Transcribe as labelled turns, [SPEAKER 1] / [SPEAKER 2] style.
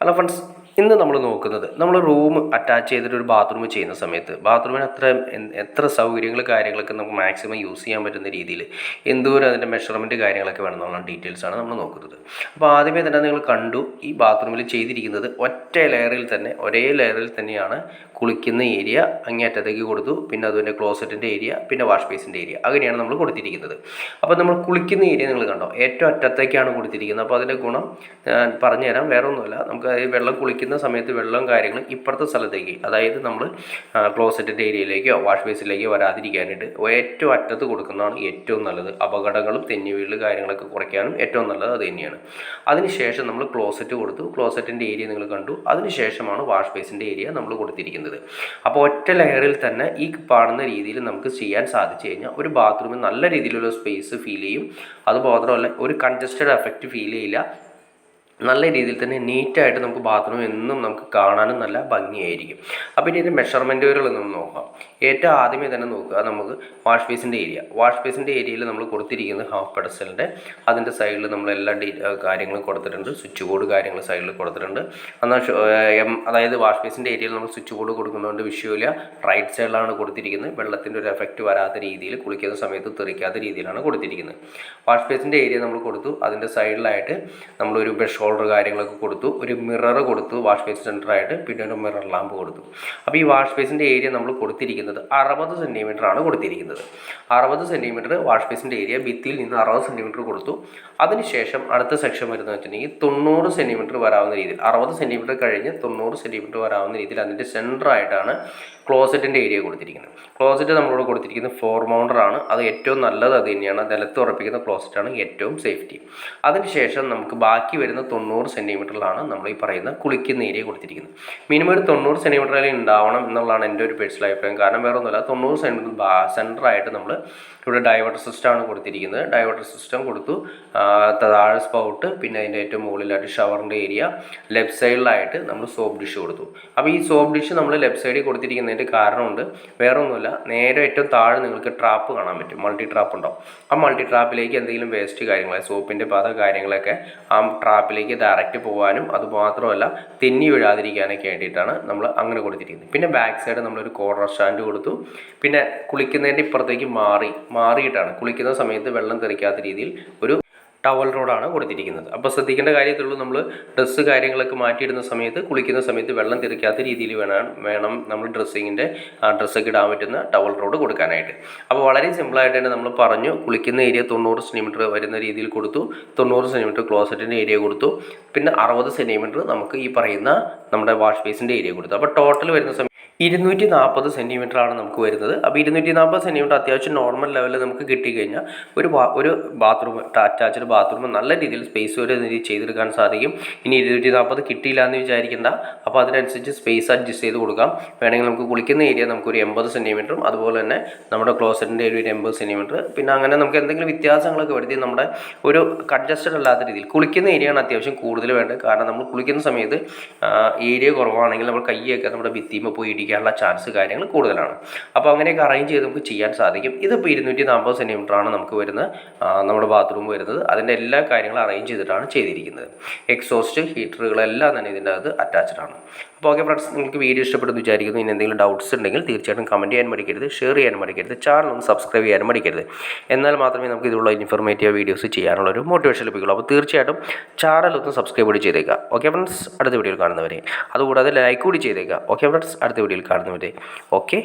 [SPEAKER 1] Hello friends, ഇന്ന് നമ്മൾ നോക്കുന്നത് നമ്മൾ റൂം അറ്റാച്ച് ചെയ്തിട്ട് ഒരു ബാത്റൂം ചെയ്യുന്ന സമയത്ത് ബാത്റൂമിന് എത്ര സൗകര്യങ്ങൾ കാര്യങ്ങളൊക്കെ നമുക്ക് മാക്സിമം യൂസ് ചെയ്യാൻ പറ്റുന്ന രീതിയിൽ എന്തോരം അതിൻ്റെ മെഷർമെൻറ്റ് കാര്യങ്ങളൊക്കെ വേണമെന്നുള്ള ഡീറ്റെയിൽസാണ് നമ്മൾ നോക്കുന്നത്. അപ്പോൾ ആദ്യമേ തന്നെ നിങ്ങൾ കണ്ടു, ഈ ബാത്റൂമിൽ ചെയ്തിരിക്കുന്നത് ഒരേ ലെയറിൽ തന്നെയാണ് കുളിക്കുന്ന ഏരിയ അങ്ങേയറ്റത്തേക്ക് കൊടുത്തു, പിന്നെ അതുപോലെ ക്ലോസറ്റിൻ്റെ ഏരിയ, പിന്നെ വാഷ് ബേസിൻ്റെ ഏരിയ, അങ്ങനെയാണ് നമ്മൾ കൊടുത്തിരിക്കുന്നത്. അപ്പോൾ നമ്മൾ കുളിക്കുന്ന ഏരിയ നിങ്ങൾ കണ്ടോ, ഏറ്റവും അറ്റത്തേക്കാണ് കൊടുത്തിരിക്കുന്നത്. അപ്പോൾ അതിൻ്റെ ഗുണം ഞാൻ പറഞ്ഞുതരാം, വേറെ ഒന്നുമല്ല. നമുക്ക് വെള്ളം കുളിക്കുന്ന സമയത്ത് വെള്ളം കാര്യങ്ങൾ ഇപ്പുറത്തെ സ്ഥലത്തേക്ക്, അതായത് നമ്മൾ ക്ലോസറ്റിൻ്റെ ഏരിയയിലേക്കോ വാഷ് ബേസിലേക്കോ വരാതിരിക്കാനായിട്ട് ഏറ്റവും അറ്റത്ത് കൊടുക്കുന്നതാണ് ഏറ്റവും നല്ലത്. അപകടങ്ങളും തെന്നിവീഴൽ കാര്യങ്ങളൊക്കെ കുറയ്ക്കാനും ഏറ്റവും നല്ലത് അത് തന്നെയാണ്. അതിനുശേഷം നമ്മൾ ക്ലോസറ്റ് കൊടുത്തു, ക്ലോസറ്റിൻ്റെ ഏരിയ നിങ്ങൾ കണ്ടു. അതിനുശേഷമാണ് വാഷ് ബേസിൻ്റെ ഏരിയ നമ്മൾ കൊടുത്തിരിക്കുന്നത്. അപ്പോൾ ഒറ്റ ലെയറിൽ തന്നെ ഈ കാണുന്ന രീതിയിൽ നമുക്ക് ചെയ്യാൻ സാധിച്ചു കഴിഞ്ഞാൽ ഒരു ബാത്റൂമിൽ നല്ല രീതിയിലുള്ള സ്പേസ് ഫീൽ ചെയ്യും. അതുമാത്രമല്ല, ഒരു കൺജസ്റ്റഡ് എഫക്റ്റ് ഫീൽ ചെയ്യില്ല. നല്ല രീതിയിൽ തന്നെ നീറ്റായിട്ട് നമുക്ക് ബാത്റൂം എന്നും നമുക്ക് കാണാനും നല്ല ഭംഗിയായിരിക്കും. അപ്പോൾ ഇതിൻ്റെ മെഷർമെൻറ്റുകൾ നമ്മൾ നോക്കാം. ഏറ്റവും ആദ്യമേ തന്നെ നോക്കുക, നമുക്ക് വാഷ് ബേസിൻ്റെ ഏരിയയിൽ നമ്മൾ കൊടുത്തിരിക്കുന്നത് ഹാഫ് പെഡസ്റ്റലിൻ്റെ അതിൻ്റെ സൈഡിൽ നമ്മൾ എല്ലാ കാര്യങ്ങളും കൊടുത്തിട്ടുണ്ട്. സ്വിച്ച് ബോർഡ് കാര്യങ്ങൾ സൈഡിൽ കൊടുത്തിട്ടുണ്ട്. അതായത് വാഷ് ബേസിൻ്റെ ഏരിയയിൽ നമ്മൾ സ്വിച്ച് ബോർഡ് കൊടുക്കുന്നതുകൊണ്ട് വിഷയമില്ല. റൈറ്റ് സൈഡിലാണ് കൊടുത്തിരിക്കുന്നത്. വെള്ളത്തിൻ്റെ ഒരു എഫക്റ്റ് വരാത്ത രീതിയിൽ, കുളിക്കുന്ന സമയത്ത് തെറിക്കാത്ത രീതിയിലാണ് കൊടുത്തിരിക്കുന്നത്. വാഷ് ബേസിൻ്റെ ഏരിയ നമ്മൾ കൊടുത്തു. അതിൻ്റെ സൈഡിലായിട്ട് നമ്മളൊരു ബ്രഷ് ഹോൾഡർ കാര്യങ്ങളൊക്കെ കൊടുത്തു, ഒരു മിറർ കൊടുത്തു വാഷ് ബേസ് സെൻറ്ററായിട്ട്, പിന്നെ ഒരു മിറർ ലാമ്പ് കൊടുത്തു. അപ്പോൾ ഈ വാഷ് ബേസിൻ്റെ ഏരിയ നമ്മൾ കൊടുത്തിരിക്കുന്നത് 60 സെൻറ്റിമീറ്ററാണ് കൊടുത്തിരിക്കുന്നത്. 60 സെൻറ്റിമീറ്റർ വാഷ് ബേസിൻ്റെ ഏരിയ ഭിത്തിയിൽ നിന്ന് 60 സെൻറ്റിമീറ്റർ കൊടുത്തു. അതിനുശേഷം അടുത്ത സെക്ഷൻ വരുന്നത് വെച്ചിട്ടുണ്ടെങ്കിൽ 90 സെൻറ്റിമീറ്റർ വരാവുന്ന രീതിയിൽ, 60 സെൻറ്റിമീറ്റർ കഴിഞ്ഞ് 90 സെൻറ്റിമീറ്റർ വരാവുന്ന രീതിയിൽ അതിൻ്റെ സെൻറ്ററായിട്ടാണ് ക്ലോസറ്റിൻ്റെ ഏരിയ കൊടുത്തിരിക്കുന്നത്. ക്ലോസറ്റ് നമ്മളോട് കൊടുത്തിരിക്കുന്നത് 4 മൗണ്ടറാണ്. അത് ഏറ്റവും നല്ലത് അത് തന്നെയാണ്. നിലത്ത് ഉറപ്പിക്കുന്ന ക്ലോസറ്റാണ് ഏറ്റവും സേഫ്റ്റി. അതിനുശേഷം നമുക്ക് ബാക്കി വരുന്ന 90 സെൻറ്റിമീറ്ററിലാണ് നമ്മൾ ഈ പറയുന്ന കുളിക്കുന്ന ഏരിയ കൊടുത്തിരിക്കുന്നത്. മിനിമം ഒരു 90 സെൻറ്റിമീറ്ററിൽ ഉണ്ടാവണം എന്നുള്ളതാണ് എൻ്റെ ഒരു പേഴ്സണൽ അഭിപ്രായം. കാരണം വേറെ ഒന്നുമില്ല, 90 സെൻറ്റിമീറ്റർ സെൻറ്ററായിട്ട് നമ്മൾ ഇവിടെ ഡൈവേർട്ടർ സിസ്റ്റമാണ് കൊടുത്തിരിക്കുന്നത്. ഡൈവേർട്ടർ സിസ്റ്റം കൊടുത്തു, താഴെ സ്പൗട്ട്, പിന്നെ അതിൻ്റെ ഏറ്റവും മുകളിലായിട്ട് ഷവറിൻ്റെ ഏരിയ, ലെഫ്റ്റ് സൈഡിലായിട്ട് നമ്മൾ സോപ്പ് ഡിഷ് കൊടുത്തു. അപ്പോൾ ഈ സോപ്പ് ഡിഷ് നമ്മൾ ലെഫ്റ്റ് സൈഡിൽ കൊടുത്തിരിക്കുന്നതിൻ്റെ കാരണമുണ്ട്, വേറെ ഒന്നുമില്ല. നേരെ ഏറ്റവും താഴെ നിങ്ങൾക്ക് ട്രാപ്പ് കാണാൻ പറ്റും, മൾട്ടി ട്രാപ്പ് ഉണ്ടാവും. ആ മൾട്ടി ട്രാപ്പിലേക്ക് എന്തെങ്കിലും വേസ്റ്റ് കാര്യങ്ങൾ, സോപ്പിൻ്റെ പത കാര്യങ്ങളൊക്കെ ആ ട്രാപ്പിലേക്ക് ഡയറക്റ്റ് പോകാനും അതുമാത്രമല്ല തെന്നി വീഴാതിരിക്കാനൊക്കെ വേണ്ടിയിട്ടാണ് നമ്മൾ അങ്ങനെ കൊടുത്തിരിക്കുന്നത്. പിന്നെ ബാക്ക് സൈഡ് നമ്മളൊരു കോർണർ സ്റ്റാൻഡ് കൊടുത്തു. പിന്നെ കുളിക്കുന്നതിൻ്റെ ഇപ്പുറത്തേക്ക് മാറിയിട്ടാണ് കുളിക്കുന്ന സമയത്ത് വെള്ളം തെറിക്കാത്ത രീതിയിൽ ഒരു ടവൽ റോഡാണ് കൊടുത്തിരിക്കുന്നത്. അപ്പോൾ ശ്രദ്ധിക്കേണ്ട കാര്യത്തുള്ളൂ, നമ്മൾ ഡ്രസ്സ് കാര്യങ്ങളൊക്കെ മാറ്റിയിടുന്ന സമയത്ത്, കുളിക്കുന്ന സമയത്ത് വെള്ളം തെറിക്കാത്ത രീതിയിൽ വേണം നമ്മൾ ഡ്രസ്സൊക്കെ ഇടാൻ പറ്റുന്ന ടവൽ റോഡ് കൊടുക്കാനായിട്ട്. അപ്പോൾ വളരെ സിമ്പിളായിട്ട് തന്നെ നമ്മൾ പറഞ്ഞു, കുളിക്കുന്ന ഏരിയ 90 സെൻറ്റിമീറ്റർ വരുന്ന രീതിയിൽ കൊടുത്തു, 90 സെൻറ്റിമീറ്റർ ക്ലോസറ്റിൻ്റെ ഏരിയ കൊടുത്തു, പിന്നെ 60 സെൻറ്റിമീറ്റർ നമുക്ക് ഈ പറയുന്ന നമ്മുടെ വാഷ് ബേസിൻ്റെ ഏരിയ കൊടുത്തു. അപ്പോൾ ടോട്ടൽ വരുന്ന സമയം 240 സെൻറ്റിമീറ്ററാണ് നമുക്ക് വരുന്നത്. അപ്പോൾ 240 സെൻറ്റിമീറ്റർ അത്യാവശ്യം നോർമൽ ലെവലിൽ നമുക്ക് കിട്ടിക്കഴിഞ്ഞാൽ ഒരു ബാത്റൂം, അറ്റാച്ച്ഡ് ബാത്റൂം നല്ല രീതിയിൽ സ്പേസ് ഒരു രീതിയിൽ ചെയ്തെടുക്കാൻ സാധിക്കും. ഇനി 240 കിട്ടിയില്ല എന്ന് വിചാരിക്കേണ്ട, അപ്പോൾ അതിനനുസരിച്ച് സ്പേസ് അഡ്ജസ്റ്റ് ചെയ്ത് കൊടുക്കാം. വേണമെങ്കിൽ നമുക്ക് കുളിക്കുന്ന ഏരിയ നമുക്കൊരു 80 സെൻറ്റിമീറ്ററും അതുപോലെ തന്നെ നമ്മുടെ ക്ലോസറ്റിൻ്റെ ഏരിയ ഒരു 80 സെൻറ്റിമീറ്റർ, പിന്നെ അങ്ങനെ നമുക്ക് എന്തെങ്കിലും വ്യത്യാസങ്ങളൊക്കെ വരുത്തി നമ്മുടെ ഒരു കൺജസ്റ്റഡ് അല്ലാത്ത രീതിയിൽ, കുളിക്കുന്ന ഏരിയയാണ് അത്യാവശ്യം കൂടുതൽ വേണ്ടത്. കാരണം നമ്മൾ കുളിക്കുന്ന സമയത്ത് ഏരിയ കുറവാണെങ്കിൽ നമ്മൾ കൈയൊക്കെ നമ്മുടെ ഭിത്തിയുമ്പോൾ പോയി ഇടിക്കാനുള്ള ചാൻസ് കാര്യങ്ങൾ കൂടുതലാണ്. അപ്പോൾ അങ്ങനെയൊക്കെ അറേഞ്ച് ചെയ്ത് നമുക്ക് ചെയ്യാൻ സാധിക്കും. ഇതിപ്പോൾ 240 സെൻറ്റിമീറ്ററാണ് നമുക്ക് വരുന്ന നമ്മുടെ ബാത്റൂം വരുന്നത്. അതിൻ്റെ എല്ലാ കാര്യങ്ങളും അറേഞ്ച് ചെയ്തിട്ടാണ് ചെയ്തിരിക്കുന്നത്. എക്സോസ്റ്റ് ഹീറ്ററുകളെല്ലാം തന്നെ ഇതിൻ്റെ അകത്ത് അറ്റാച്ച്ഡ് ആണ്. അപ്പോൾ ഓക്കെ ഫ്രണ്ട്സ്, നിങ്ങൾക്ക് വീഡിയോ ഇഷ്ടപ്പെടുന്നു വിചാരിക്കുന്നു. ഇനി എന്തെങ്കിലും ഡൗട്ട്സ് ഉണ്ടെങ്കിൽ തീർച്ചയായിട്ടും കമൻറ്റ് ചെയ്യാൻ മടിക്കരുത്, ഷെയർ ചെയ്യാൻ മടിക്കരുത്, ചാനൽ ഒന്ന് സബ്സ്ക്രൈബ് ചെയ്യാൻ മടിക്കരുത്. എന്നാൽ മാത്രമേ നമുക്ക് ഇതിലുള്ള ഇൻഫോർമേറ്റീവ് വീഡിയോസ് ചെയ്യാനുള്ള ഒരു മോട്ടിവേഷൻ ലഭിക്കുള്ളൂ. അപ്പോൾ തീർച്ചയായിട്ടും ചാനൽ ഒന്ന് സബ്സ്ക്രൈബ് കൂടി ചെയ്തേക്കുക. ഓക്കെ ഫ്രണ്ട്സ്, അടുത്ത വീഡിയോയിൽ കാണുന്നവരെ. അതുകൂടാതെ ലൈക്ക് കൂടി ചെയ്തേക്കുക. ഓക്കെ ഫ്രണ്ട്സ്, അടുത്ത വീഡിയോയിൽ കാണുന്നവരെ. ഓക്കെ.